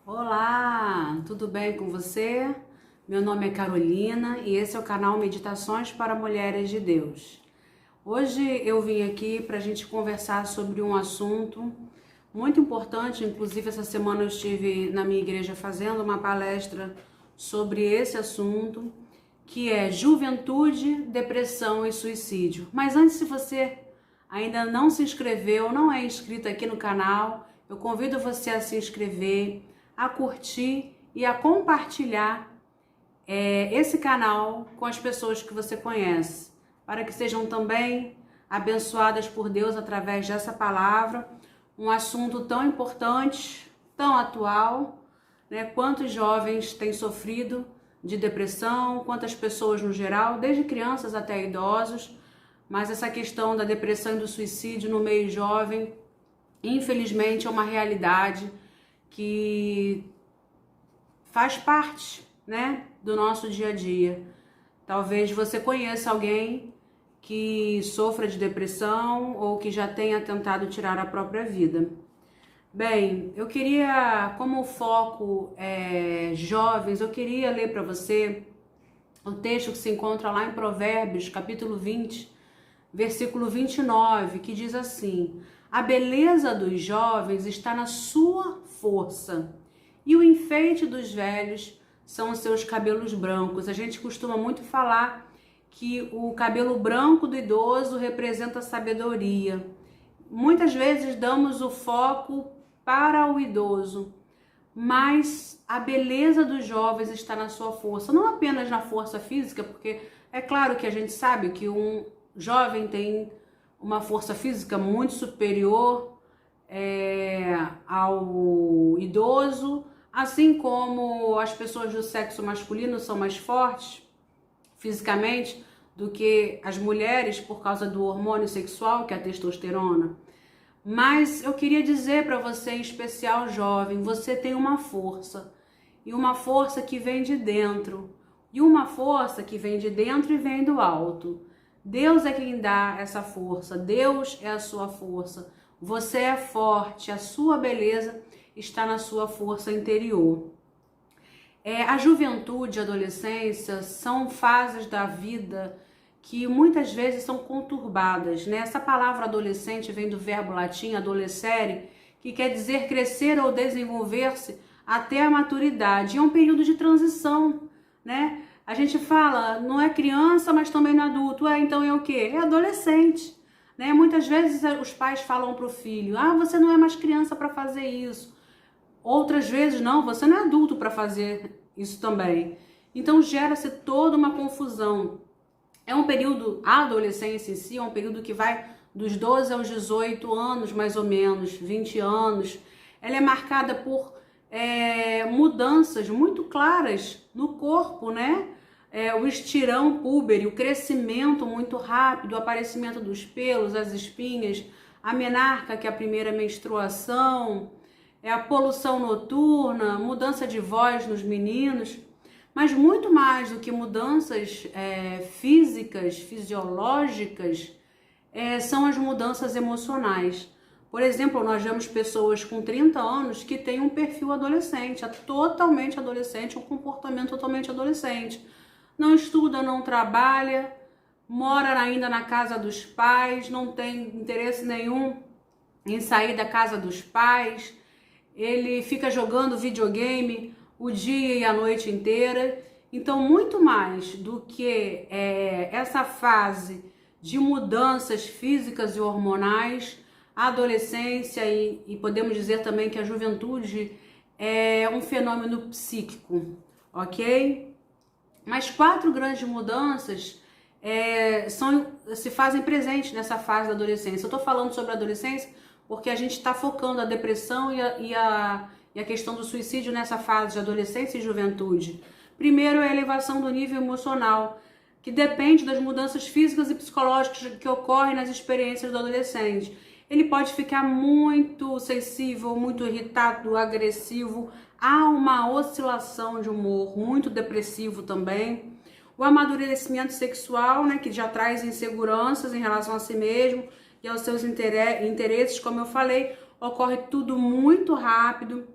Olá, tudo bem com você? Meu nome é Carolina e esse é o canal Meditações para Mulheres de Deus. Hoje eu vim aqui para a gente conversar sobre um assunto muito importante. Inclusive, essa semana eu estive na minha igreja fazendo uma palestra sobre esse assunto, que é juventude, depressão e suicídio. Mas antes, se você ainda não se inscreveu, não é inscrito aqui no canal, eu convido você a se inscrever, a curtir e a compartilhar esse canal com as pessoas que você conhece, para que sejam também abençoadas por Deus através dessa palavra, um assunto tão importante, tão atual, né? Quantos jovens têm sofrido de depressão, quantas pessoas no geral, desde crianças até idosos, mas essa questão da depressão e do suicídio no meio jovem, infelizmente, é uma realidade que faz parte, né, do nosso dia a dia. Talvez você conheça alguém que sofra de depressão ou que já tenha tentado tirar a própria vida. Bem, eu queria, como o foco é jovens, eu queria ler para você o texto que se encontra lá em Provérbios, capítulo 20, versículo 29, que diz assim: a beleza dos jovens está na sua força, e o enfeite dos velhos são os seus cabelos brancos. A gente costuma muito falar que o cabelo branco do idoso representa a sabedoria. Muitas vezes damos o foco para o idoso, mas a beleza dos jovens está na sua força, não apenas na força física, porque é claro que a gente sabe que um jovem tem uma força física muito superior ao idoso, assim como as pessoas do sexo masculino são mais fortes fisicamente do que as mulheres por causa do hormônio sexual, que é a testosterona. Mas eu queria dizer para você, em especial jovem, você tem uma força, e uma força que vem de dentro, e uma força que vem de dentro e vem do alto. Deus é quem dá essa força, Deus é a sua força. Você é forte, a sua beleza está na sua força interior. A juventude e a adolescência são fases da vida que muitas vezes são conturbadas, né? Essa palavra adolescente vem do verbo latim adolescere, que quer dizer crescer ou desenvolver-se até a maturidade. É um período de transição, né? A gente fala, não é criança, mas também não é adulto. Então é o quê? É adolescente, né? Muitas vezes os pais falam para o filho, você não é mais criança para fazer isso. Outras vezes, não, você não é adulto para fazer isso também. Então gera-se toda uma confusão. É um período, a adolescência em si, é um período que vai dos 12 aos 18 anos, mais ou menos, 20 anos. Ela é marcada por mudanças muito claras no corpo, né? O estirão púbere, o crescimento muito rápido, o aparecimento dos pelos, as espinhas, a menarca, que é a primeira menstruação, a poluição noturna, mudança de voz nos meninos, mas muito mais do que mudanças físicas, fisiológicas, são as mudanças emocionais. Por exemplo, nós vemos pessoas com 30 anos que têm um perfil adolescente, totalmente adolescente, um comportamento totalmente adolescente. Não estuda, não trabalha, mora ainda na casa dos pais, não tem interesse nenhum em sair da casa dos pais, ele fica jogando videogame o dia e a noite inteira. Então, muito mais do que essa fase de mudanças físicas e hormonais, a adolescência e podemos dizer também que a juventude é um fenômeno psíquico, ok? Mas 4 grandes mudanças se fazem presentes nessa fase da adolescência. Eu estou falando sobre a adolescência porque a gente está focando a depressão e a questão do suicídio nessa fase de adolescência e juventude. Primeiro é a elevação do nível emocional, que depende das mudanças físicas e psicológicas que ocorrem nas experiências do adolescente. Ele pode ficar muito sensível, muito irritado, agressivo. Há uma oscilação de humor, muito depressivo também. O amadurecimento sexual, né, que já traz inseguranças em relação a si mesmo e aos seus interesses, como eu falei, ocorre tudo muito rápido.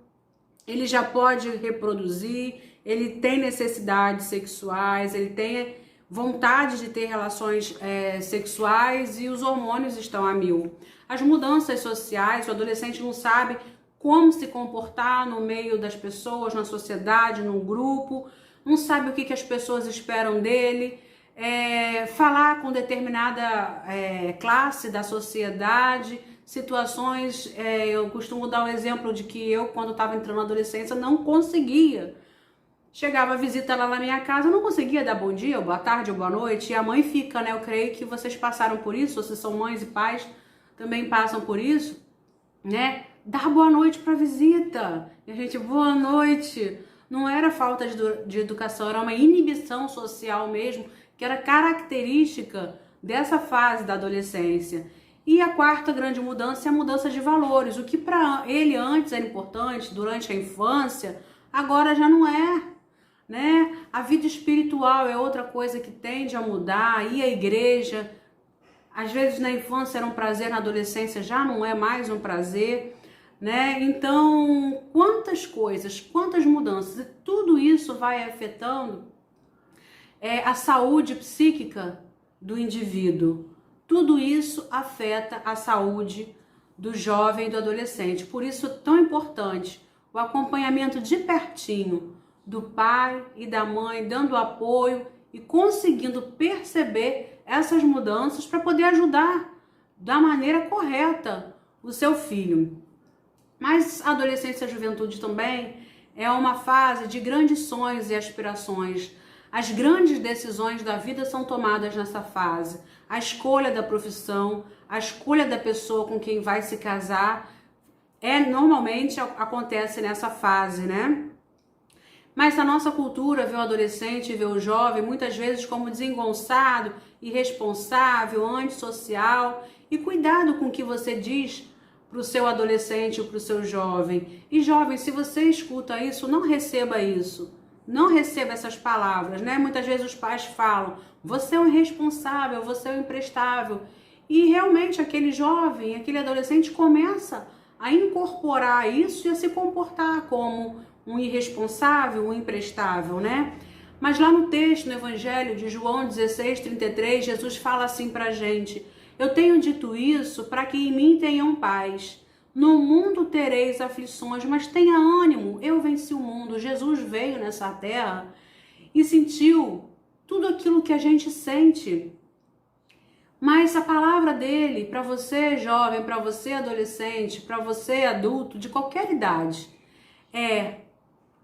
ele já pode reproduzir, ele tem necessidades sexuais, ele tem vontade de ter relações sexuais e os hormônios estão a mil. As mudanças sociais, o adolescente não sabe como se comportar no meio das pessoas, na sociedade, num grupo, não sabe o que as pessoas esperam dele, falar com determinada classe da sociedade, situações, eu costumo dar um exemplo de que eu, quando estava entrando na adolescência, não conseguia. Chegava a visita lá na minha casa, eu não conseguia dar bom dia, ou boa tarde, ou boa noite, e a mãe fica, né? Eu creio que vocês passaram por isso, vocês são mães e pais, também passam por isso, né? Dar boa noite para visita. E a gente, boa noite. Não era falta de educação, era uma inibição social mesmo, que era característica dessa fase da adolescência. E a quarta grande mudança é a mudança de valores. O que para ele antes era importante, durante a infância, agora já não é, né? A vida espiritual é outra coisa que tende a mudar, e a igreja, às vezes na infância era um prazer, na adolescência já não é mais um prazer, né? Então, quantas coisas, quantas mudanças, e tudo isso vai afetando a saúde psíquica do indivíduo. Tudo isso afeta a saúde do jovem e do adolescente. Por isso é tão importante o acompanhamento de pertinho do pai e da mãe, dando apoio e conseguindo perceber essas mudanças para poder ajudar da maneira correta o seu filho. Mas a adolescência e a juventude também é uma fase de grandes sonhos e aspirações. As grandes decisões da vida são tomadas nessa fase. A escolha da profissão, a escolha da pessoa com quem vai se casar, normalmente acontece nessa fase, né? Mas a nossa cultura vê o adolescente, vê o jovem muitas vezes como desengonçado, irresponsável, antissocial. E cuidado com o que você diz para o seu adolescente ou para o seu jovem. E jovem, se você escuta isso, não receba isso. Não receba essas palavras, né? Muitas vezes os pais falam, você é um irresponsável, você é um imprestável. E realmente aquele jovem, aquele adolescente começa a incorporar isso e a se comportar como um irresponsável, um imprestável, né? Mas lá no texto, no Evangelho de João 16:33, Jesus fala assim pra gente, eu tenho dito isso para que em mim tenham paz. No mundo tereis aflições, mas tenha ânimo, eu venci o mundo. Jesus veio nessa terra e sentiu tudo aquilo que a gente sente. Mas a palavra dele, para você jovem, para você adolescente, para você adulto, de qualquer idade,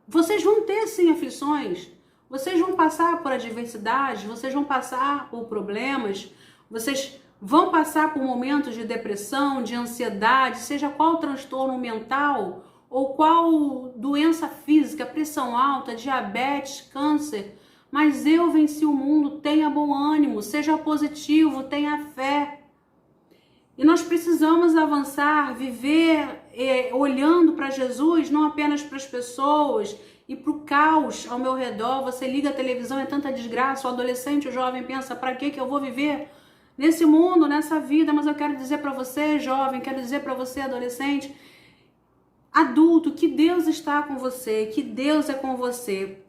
vocês vão ter sim aflições, vocês vão passar por adversidades, vocês vão passar por problemas, vocês vão passar por momentos de depressão, de ansiedade, seja qual transtorno mental ou qual doença física, pressão alta, diabetes, câncer. Mas eu venci o mundo, tenha bom ânimo, seja positivo, tenha fé. E nós precisamos avançar, viver olhando para Jesus, não apenas para as pessoas e para o caos ao meu redor. Você liga a televisão, é tanta desgraça, o adolescente, o jovem pensa, para que eu vou viver nesse mundo, nessa vida? Mas eu quero dizer para você, jovem, quero dizer para você, adolescente, adulto, que Deus está com você, que Deus é com você.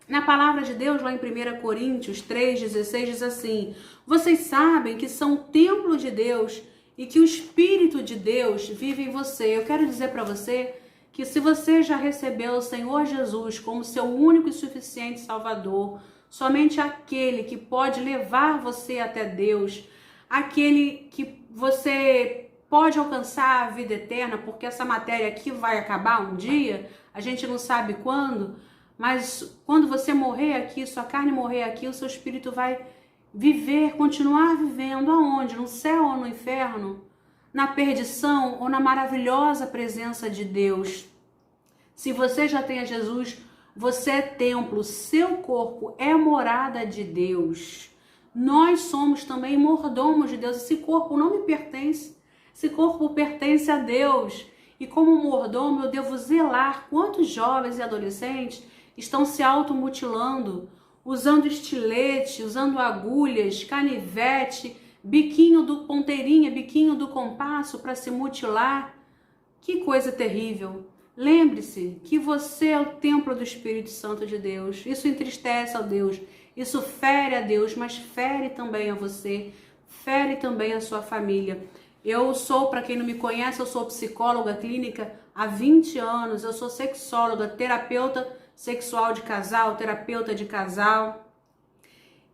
Na palavra de Deus, lá em 1 Coríntios 3,16, diz assim, vocês sabem que são o templo de Deus e que o Espírito de Deus vive em você. Eu quero dizer para você que se você já recebeu o Senhor Jesus como seu único e suficiente Salvador, somente aquele que pode levar você até Deus, aquele que você pode alcançar a vida eterna, porque essa matéria aqui vai acabar um dia, a gente não sabe quando, mas quando você morrer aqui, sua carne morrer aqui, o seu espírito vai viver, continuar vivendo aonde? No céu ou no inferno? Na perdição ou na maravilhosa presença de Deus? Se você já tem a Jesus, você é templo, seu corpo é morada de Deus. Nós somos também mordomos de Deus. Esse corpo não me pertence, esse corpo pertence a Deus. E como mordomo eu devo zelar. Quantos jovens e adolescentes estão se automutilando, usando estilete, usando agulhas, canivete, biquinho do ponteirinha, biquinho do compasso para se mutilar? Que coisa terrível! lembre-se que você é o templo do Espírito Santo de Deus. Isso entristece a Deus, isso fere a Deus, mas fere também a você, fere também a sua família. Eu sou, para quem não me conhece, eu sou psicóloga clínica há 20 anos, eu sou sexóloga, terapeuta sexual de casal, terapeuta de casal.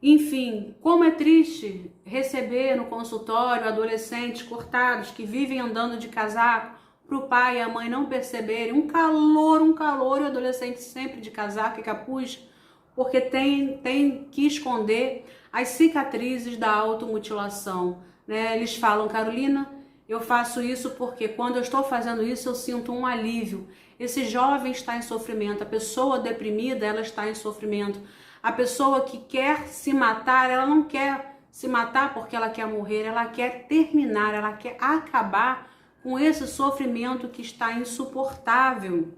Enfim, como é triste receber no consultório adolescentes cortados que vivem andando de casaco para o pai e a mãe não perceberem. Um calor, e o adolescente sempre de casaco e capuz, porque tem que esconder as cicatrizes da automutilação, né? Eles falam, Carolina, eu faço isso porque quando eu estou fazendo isso eu sinto um alívio. Esse jovem está em sofrimento, a pessoa deprimida, ela está em sofrimento. A pessoa que quer se matar, ela não quer se matar porque ela quer morrer, ela quer terminar, ela quer acabar com esse sofrimento que está insuportável.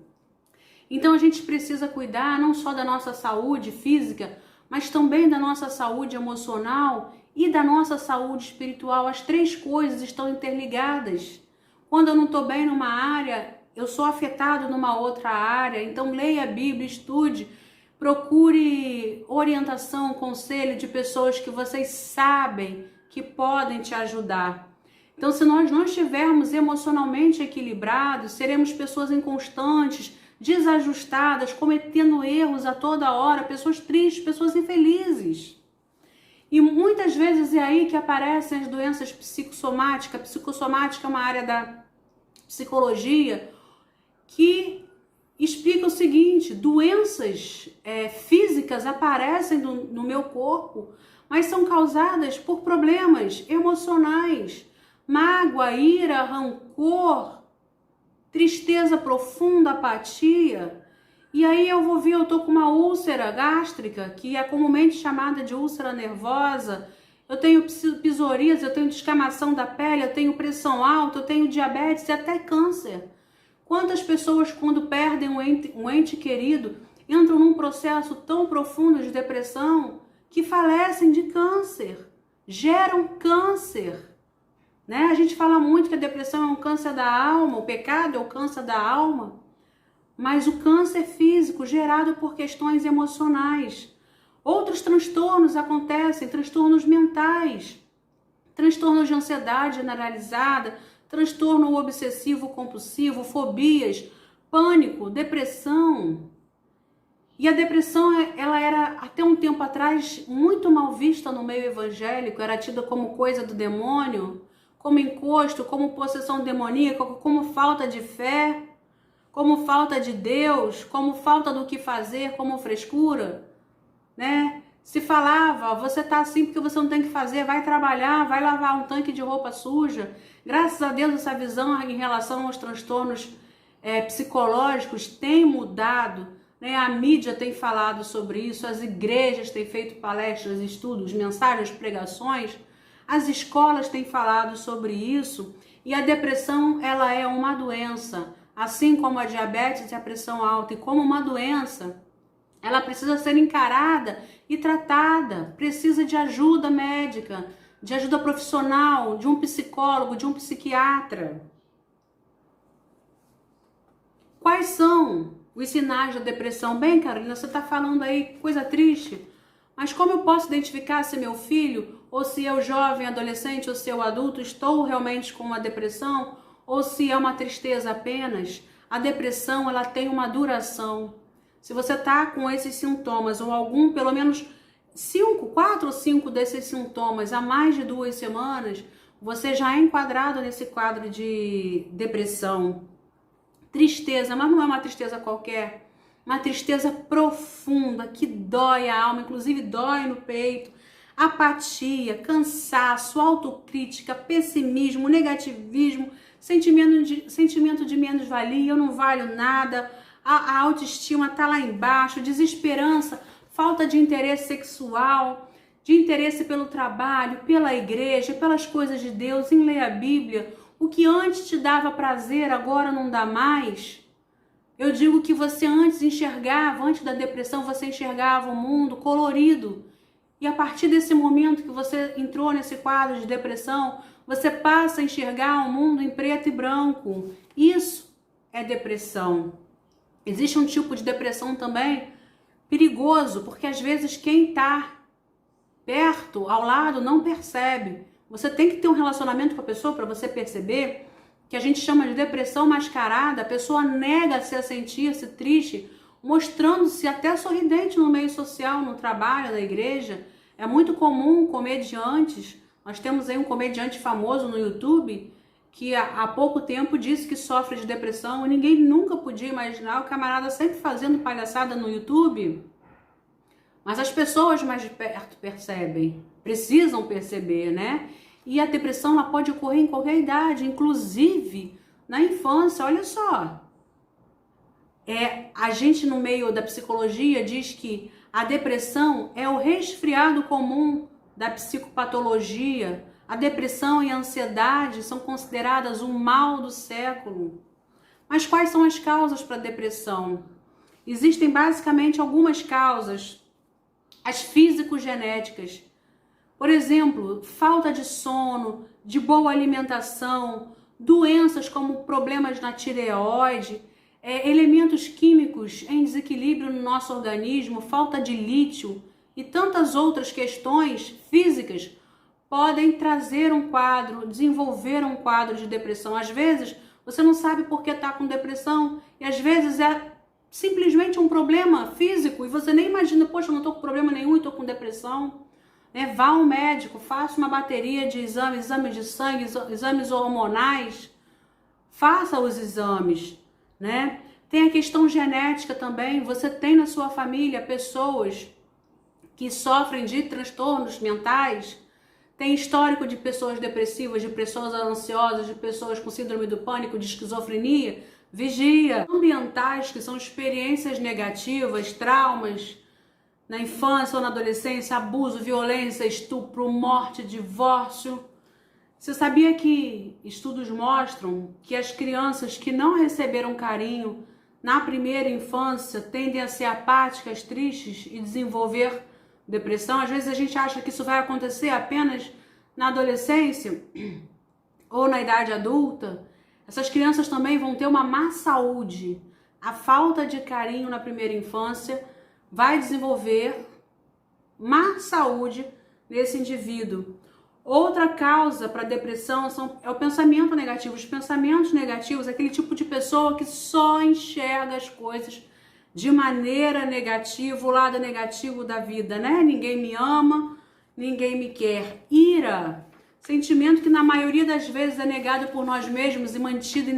Então a gente precisa cuidar não só da nossa saúde física, mas também da nossa saúde emocional e da nossa saúde espiritual. As três coisas estão interligadas. Quando eu não estou bem numa área, eu sou afetado numa outra área. Então leia a Bíblia, estude, procure orientação, conselho de pessoas que vocês sabem que podem te ajudar. Então, se nós não estivermos emocionalmente equilibrados, seremos pessoas inconstantes, desajustadas, cometendo erros a toda hora, pessoas tristes, pessoas infelizes. E muitas vezes é aí que aparecem as doenças psicossomáticas. A psicossomática é uma área da psicologia que explica o seguinte: doenças físicas aparecem no meu corpo, mas são causadas por problemas emocionais, mágoa, ira, rancor, tristeza profunda, apatia. E aí eu vou ver, eu tô com uma úlcera gástrica, que é comumente chamada de úlcera nervosa, eu tenho psoríase, eu tenho descamação da pele, eu tenho pressão alta, eu tenho diabetes e até câncer. Quantas pessoas, quando perdem um ente querido, entram num processo tão profundo de depressão que falecem de câncer, geram câncer, né? A gente fala muito que a depressão é um câncer da alma, o pecado é o câncer da alma, mas o câncer físico gerado por questões emocionais. Outros transtornos acontecem, transtornos mentais, transtornos de ansiedade generalizada, transtorno obsessivo compulsivo, fobias, pânico, depressão. E a depressão, ela era até um tempo atrás muito mal vista no meio evangélico, era tida como coisa do demônio, como encosto, como possessão demoníaca, como falta de fé, como falta de Deus, como falta do que fazer, como frescura, né? Se falava, você tá assim porque você não tem que fazer, vai trabalhar, vai lavar um tanque de roupa suja. Graças a Deus essa visão em relação aos transtornos psicológicos tem mudado, né? A mídia tem falado sobre isso, as igrejas têm feito palestras, estudos, mensagens, pregações, as escolas têm falado sobre isso, e a depressão, ela é uma doença, assim como a diabetes e a pressão alta, e como uma doença, ela precisa ser encarada e tratada, precisa de ajuda médica, de ajuda profissional, de um psicólogo, de um psiquiatra. Quais são os sinais da depressão? Bem, Carolina, você está falando aí coisa triste, mas como eu posso identificar se meu filho, ou se eu jovem, adolescente, ou se eu adulto, estou realmente com uma depressão, ou se é uma tristeza apenas? A depressão, ela tem uma duração. Se você está com esses sintomas, ou algum, pelo menos 4 ou 5 desses sintomas há mais de 2 semanas, você já é enquadrado nesse quadro de depressão. Tristeza, mas não é uma tristeza qualquer, uma tristeza profunda, que dói a alma, inclusive dói no peito. Apatia, cansaço, autocrítica, pessimismo, negativismo, sentimento de menos-valia, eu não valho nada, a autoestima está lá embaixo, desesperança, falta de interesse sexual, de interesse pelo trabalho, pela igreja, pelas coisas de Deus, em ler a Bíblia. O que antes te dava prazer, agora não dá mais. Eu digo que você antes enxergava, antes da depressão, você enxergava o mundo colorido. E a partir desse momento que você entrou nesse quadro de depressão, você passa a enxergar o mundo em preto e branco. Isso é depressão. Existe um tipo de depressão também perigoso, porque às vezes quem está perto, ao lado, não percebe. Você tem que ter um relacionamento com a pessoa para você perceber que a gente chama de depressão mascarada. A pessoa nega-se a sentir-se triste, mostrando-se até sorridente no meio social, no trabalho, na igreja. É muito comum comediantes, nós temos aí um comediante famoso no YouTube que há pouco tempo disse que sofre de depressão e ninguém nunca podia imaginar, o camarada sempre fazendo palhaçada no YouTube. Mas as pessoas mais de perto percebem, precisam perceber, né? E a depressão ela pode ocorrer em qualquer idade, inclusive na infância. Olha só, a gente no meio da psicologia diz que a depressão é o resfriado comum da psicopatologia. A depressão e a ansiedade são consideradas o mal do século. Mas quais são as causas para a depressão? Existem basicamente algumas causas. As físico-genéticas. Por exemplo, falta de sono, de boa alimentação, doenças como problemas na tireoide, elementos químicos em desequilíbrio no nosso organismo, falta de lítio e tantas outras questões físicas podem trazer um quadro, desenvolver um quadro de depressão. Às vezes, você não sabe por que está com depressão e às vezes é simplesmente um problema físico e você nem imagina, poxa, eu não estou com problema nenhum e estou com depressão. Vá ao médico, faça uma bateria de exames, exames de sangue, exames hormonais, faça os exames, né? Tem a questão genética também, você tem na sua família pessoas que sofrem de transtornos mentais, tem histórico de pessoas depressivas, de pessoas ansiosas, de pessoas com síndrome do pânico, de esquizofrenia. Vigia. Ambientais, que são experiências negativas, traumas na infância ou na adolescência, abuso, violência, estupro, morte, divórcio. Você sabia que estudos mostram que as crianças que não receberam carinho na primeira infância tendem a ser apáticas, tristes e desenvolver depressão? Às vezes a gente acha que isso vai acontecer apenas na adolescência ou na idade adulta. Essas crianças também vão ter uma má saúde. A falta de carinho na primeira infância vai desenvolver má saúde nesse indivíduo. Outra causa para depressão é o pensamento negativo. Os pensamentos negativos é aquele tipo de pessoa que só enxerga as coisas de maneira negativa, o lado negativo da vida, né? Ninguém me ama, ninguém me quer. Ira. Sentimento que na maioria das vezes é negado por nós mesmos e mantido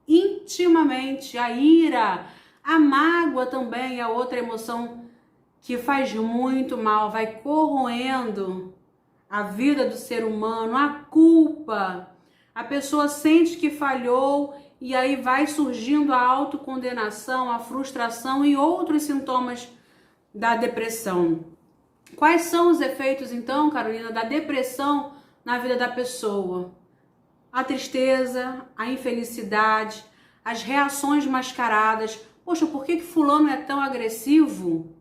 intimamente. A ira, a mágoa também é outra emoção que faz muito mal, vai corroendo a vida do ser humano. A culpa, a pessoa sente que falhou e aí vai surgindo a autocondenação, a frustração e outros sintomas da depressão. Quais são os efeitos então, Carolina, da depressão na vida da pessoa? A tristeza, a infelicidade, as reações mascaradas. Poxa, por que fulano é tão agressivo?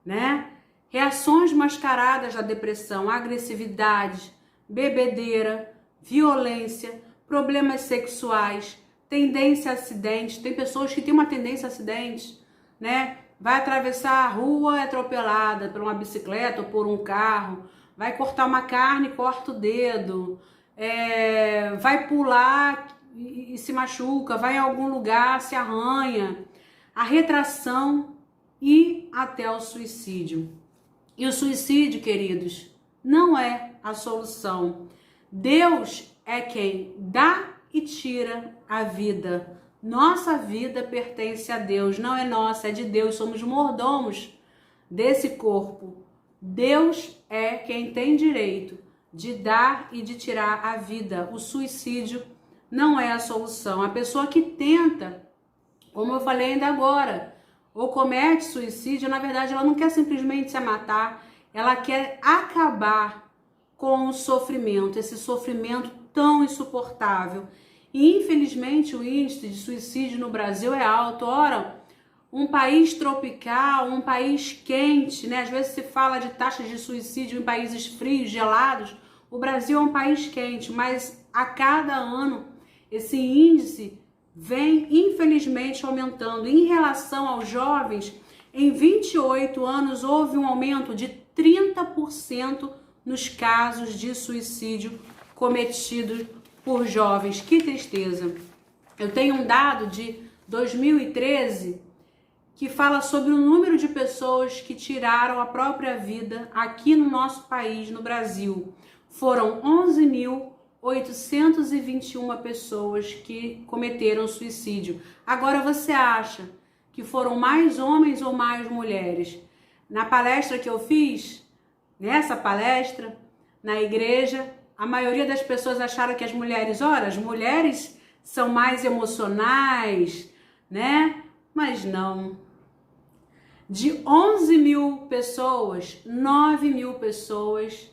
Né? Reações mascaradas da depressão, agressividade, bebedeira, violência, problemas sexuais, tendência a acidente. Tem pessoas que têm uma tendência a acidente, né? Vai atravessar a rua, é atropelada por uma bicicleta ou por um carro. Vai cortar uma carne, corta o dedo, vai pular e se machuca, vai em algum lugar, se arranha. A retração e até o suicídio. E o suicídio, queridos, não é a solução. Deus é quem dá e tira a vida. Nossa vida pertence a Deus, não é nossa, é de Deus. Somos mordomos desse corpo. Deus é quem tem direito de dar e de tirar a vida. O suicídio não é a solução. A pessoa que tenta, como eu falei ainda agora, ou comete suicídio, na verdade ela não quer simplesmente se matar, ela quer acabar com o sofrimento, esse sofrimento tão insuportável. E infelizmente o índice de suicídio no Brasil é alto. Ora, um país tropical, um país quente, né? Às vezes se fala de taxas de suicídio em países frios, gelados. O Brasil é um país quente, mas a cada ano esse índice vem infelizmente aumentando. Em relação aos jovens, em 28 anos houve um aumento de 30% nos casos de suicídio cometidos por jovens. Que tristeza! Eu tenho um dado de 2013 que fala sobre o número de pessoas que tiraram a própria vida aqui no nosso país, no Brasil. Foram 11.821 pessoas que cometeram suicídio. Agora você acha que foram mais homens ou mais mulheres? Na palestra que eu fiz, nessa palestra, na igreja, a maioria das pessoas acharam que as mulheres são mais emocionais, né? Mas não. De 11.000 pessoas, 9.000 pessoas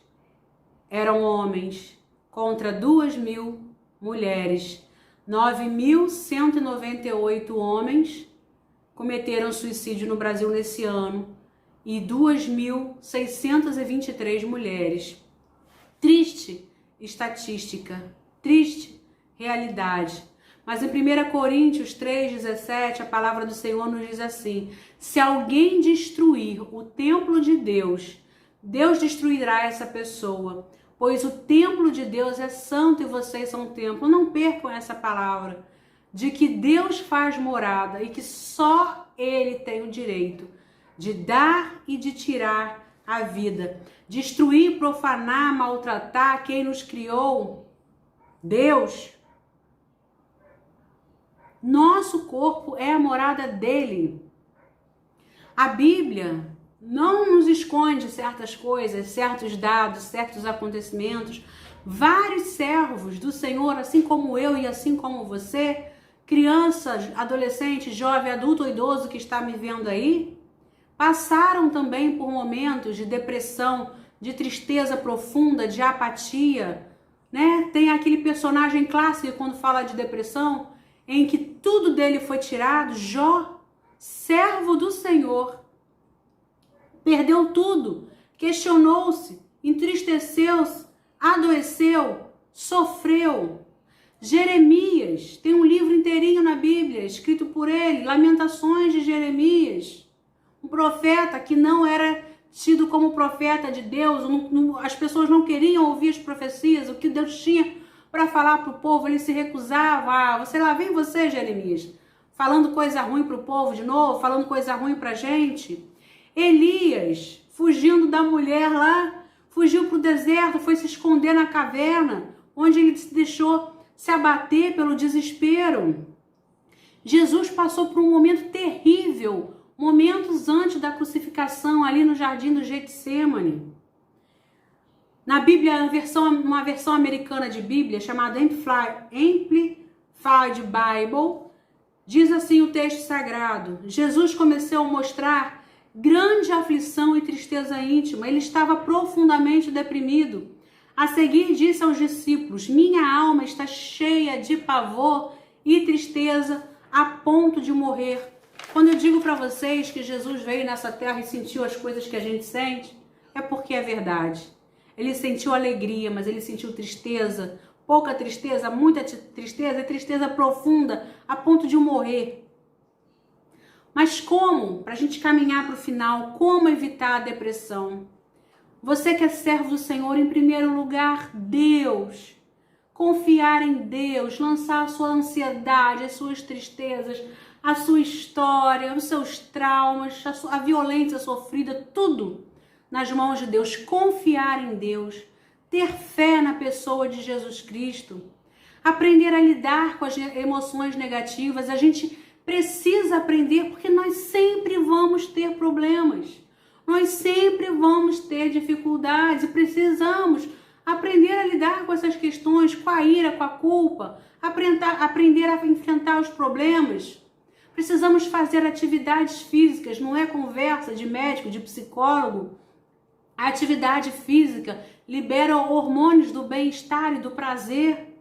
eram homens contra 2.000 mulheres. 9.198 homens cometeram suicídio no Brasil nesse ano e 2.623 mulheres. Triste estatística, triste realidade. Mas em 1 Coríntios 3,17, a palavra do Senhor nos diz assim: se alguém destruir o templo de Deus, Deus destruirá essa pessoa, pois o templo de Deus é santo e vocês são o templo. Não percam essa palavra, de que Deus faz morada e que só Ele tem o direito de dar e de tirar a vida. Destruir, profanar, maltratar quem nos criou, Deus. Nosso corpo é a morada dele. A Bíblia não nos esconde certas coisas, certos dados, certos acontecimentos. Vários servos do Senhor, assim como eu e assim como você, crianças, adolescente, jovem, adulto ou idoso que está me vendo aí, passaram também por momentos de depressão, de tristeza profunda, de apatia, né? Tem aquele personagem clássico quando fala de depressão, em que tudo dele foi tirado. Jó, servo do Senhor, perdeu tudo, questionou-se, entristeceu-se, adoeceu, sofreu. Jeremias, tem um livro inteirinho na Bíblia, escrito por ele, Lamentações de Jeremias, um profeta que não era tido como profeta de Deus, as pessoas não queriam ouvir as profecias, o que Deus tinha para falar para o povo, ele se recusava. Sei lá, vem você, Jeremias, falando coisa ruim para o povo de novo, falando coisa ruim para a gente. Elias, fugindo da mulher lá, fugiu para o deserto, foi se esconder na caverna, onde ele se deixou se abater pelo desespero. Jesus passou por um momento terrível, momentos antes da crucificação, ali no jardim do Getsêmani. Na Bíblia, uma versão americana de Bíblia, chamada Amplified Bible, diz assim o texto sagrado: Jesus começou a mostrar grande aflição e tristeza íntima. Ele estava profundamente deprimido. A seguir disse aos discípulos: minha alma está cheia de pavor e tristeza a ponto de morrer. Quando eu digo para vocês que Jesus veio nessa terra e sentiu as coisas que a gente sente, é porque é verdade. Ele sentiu alegria, mas ele sentiu tristeza, pouca tristeza, muita tristeza e tristeza profunda a ponto de morrer. Mas como, para a gente caminhar para o final, como evitar a depressão? Você que é servo do Senhor, em primeiro lugar, Deus. Confiar em Deus, lançar a sua ansiedade, as suas tristezas, a sua história, os seus traumas, a violência sofrida, tudo nas mãos de Deus. Confiar em Deus, ter fé na pessoa de Jesus Cristo, aprender a lidar com as emoções negativas. A gente precisa aprender, porque nós sempre vamos ter problemas, nós sempre vamos ter dificuldades e precisamos aprender a lidar com essas questões, com a ira, com a culpa, aprender a enfrentar os problemas. Precisamos fazer atividades físicas, não é conversa de médico, de psicólogo. A atividade física libera hormônios do bem-estar e do prazer.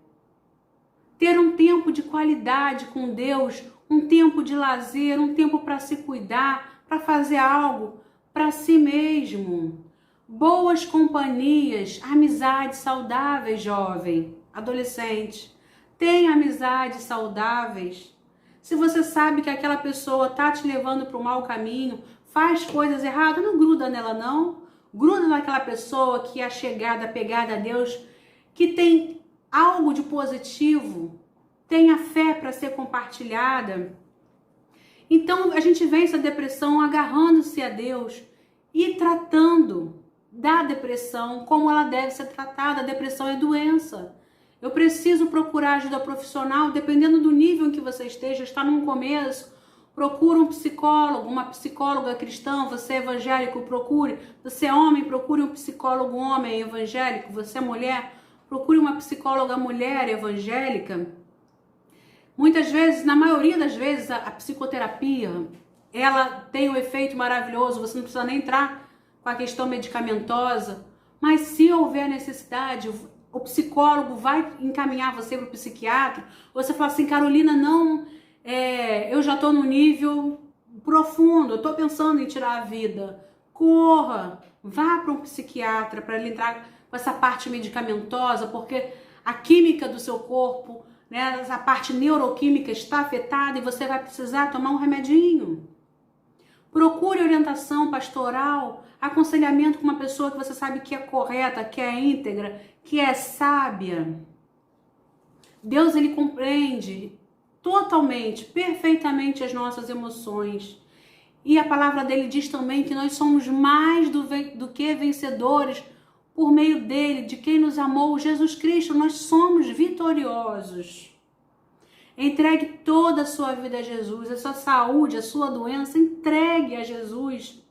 Ter um tempo de qualidade com Deus, um tempo de lazer, um tempo para se cuidar, para fazer algo para si mesmo. Boas companhias, amizades saudáveis, jovem, adolescente. Tenha amizades saudáveis. Se você sabe que aquela pessoa está te levando para o mau caminho, faz coisas erradas, não gruda nela não. Gruda naquela pessoa que é chegada, apegada a Deus, que tem algo de positivo, tem a fé para ser compartilhada. Então a gente vence a depressão agarrando-se a Deus e tratando da depressão como ela deve ser tratada. A depressão é doença. Eu preciso procurar ajuda profissional, dependendo do nível em que você esteja, está no começo, procura um psicólogo, uma psicóloga cristã, você é evangélico, procure, você é homem, procure um psicólogo homem evangélico, você é mulher, procure uma psicóloga mulher evangélica. Muitas vezes, na maioria das vezes, a psicoterapia, ela tem um efeito maravilhoso, você não precisa nem entrar com a questão medicamentosa, mas se houver necessidade, o psicólogo vai encaminhar você para o psiquiatra. Você fala assim, Carolina, não, eu já estou no nível profundo, eu estou pensando em tirar a vida. Corra, vá para um psiquiatra para ele entrar com essa parte medicamentosa, porque a química do seu corpo, né, essa parte neuroquímica está afetada e você vai precisar tomar um remedinho. Procure orientação pastoral, aconselhamento com uma pessoa que você sabe que é correta, que é íntegra, que é sábia. Deus, ele compreende totalmente, perfeitamente as nossas emoções. E a palavra dele diz também que nós somos mais do que vencedores por meio dele, de quem nos amou, Jesus Cristo. Nós somos vitoriosos. Entregue toda a sua vida a Jesus, a sua saúde, a sua doença, entregue a Jesus.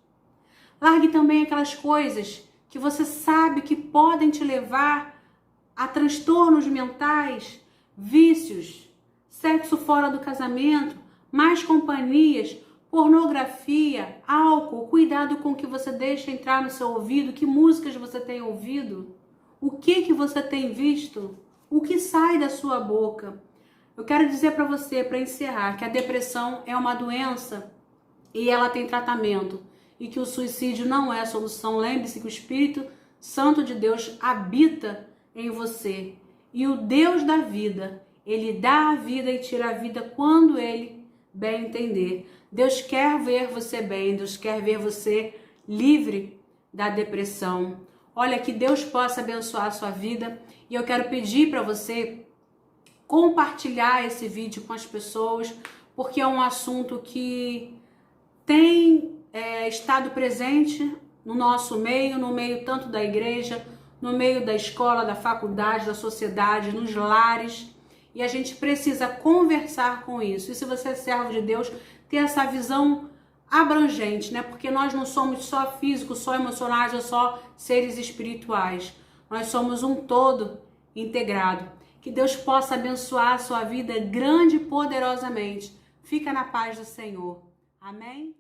Largue também aquelas coisas que você sabe que podem te levar a transtornos mentais, vícios, sexo fora do casamento, más companhias, pornografia, álcool. Cuidado com o que você deixa entrar no seu ouvido, que músicas você tem ouvido, o que você tem visto, o que sai da sua boca. Eu quero dizer para você, para encerrar, que a depressão é uma doença e ela tem tratamento e que o suicídio não é a solução. Lembre-se que o Espírito Santo de Deus habita em você e o Deus da vida, ele dá a vida e tira a vida quando ele bem entender. Deus quer ver você bem, Deus quer ver você livre da depressão. Olha, que Deus possa abençoar a sua vida e eu quero pedir para você compartilhar esse vídeo com as pessoas, porque é um assunto que tem estado presente no nosso meio, no meio tanto da igreja, no meio da escola, da faculdade, da sociedade, nos lares, e a gente precisa conversar com isso. E se você é servo de Deus, ter essa visão abrangente, né? Porque nós não somos só físicos, só emocionais ou só seres espirituais. Nós somos um todo integrado. Que Deus possa abençoar a sua vida grande e poderosamente. Fica na paz do Senhor. Amém?